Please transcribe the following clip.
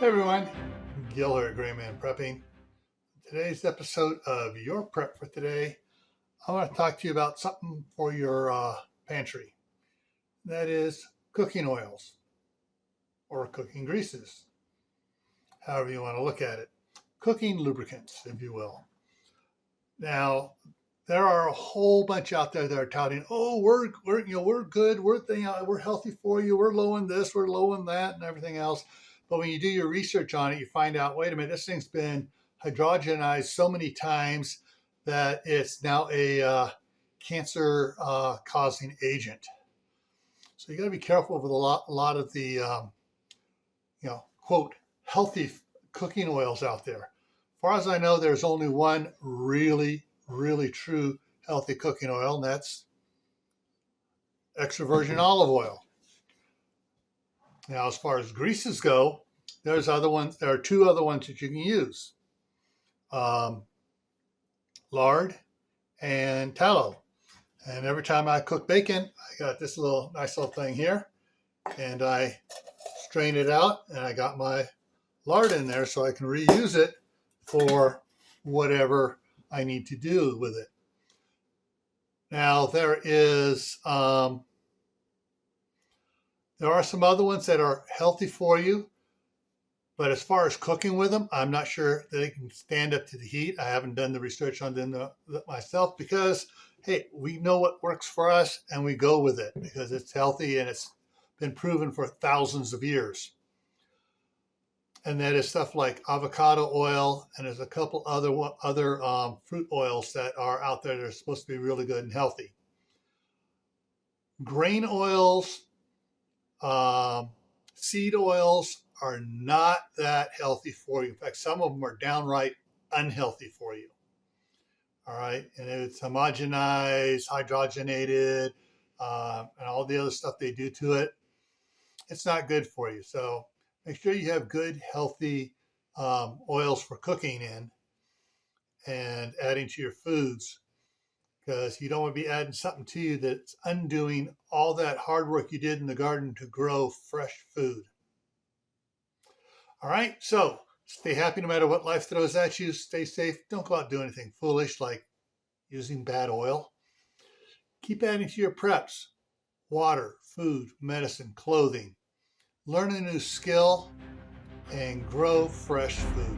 Hey everyone, Gil here at Graymanprepping. Today's episode of Your Prep for Today, I want to talk to you about something for your pantry. That is cooking oils or cooking greases, however you want to look at it. Cooking lubricants, if you will. Now, there are a whole bunch out there that are touting, "Oh, we're good, we're healthy for you, we're low in this, we're low in that, and everything else." But when you do your research on it, you find out, wait a minute, this thing's been hydrogenized so many times that it's now a cancer causing agent. So you got to be careful with a lot of the quote healthy cooking oils out there. As far as I know, there's only one really true healthy cooking oil, and that's extra virgin olive oil. Now, as far as greases go, there's other ones. There are two other ones that you can use: lard and tallow. And every time I cook bacon, I got this nice little thing here, and I strain it out, and I got my lard in there so I can reuse it for whatever I need to do with it. Now there are some other ones that are healthy for you, but as far as cooking with them, I'm not sure that they can stand up to the heat. I haven't done the research on them myself because, hey, we know what works for us and we go with it because it's healthy and it's been proven for thousands of years. And that is stuff like avocado oil, and there's a couple other fruit oils that are out there that are supposed to be really good and healthy. Grain oils, seed oils are not that healthy for you. In fact, some of them are downright unhealthy for you. All right, and it's homogenized, hydrogenated, and all the other stuff they do to it. It's not good for you. So make sure you have good, healthy oils for cooking in and adding to your foods, because you don't want to be adding something to you that's undoing all that hard work you did in the garden to grow fresh food. All right, so stay happy no matter what life throws at you. Stay safe. Don't go out and do anything foolish like using bad oil. Keep adding to your preps: water, food, medicine, clothing. Learn a new skill and grow fresh food.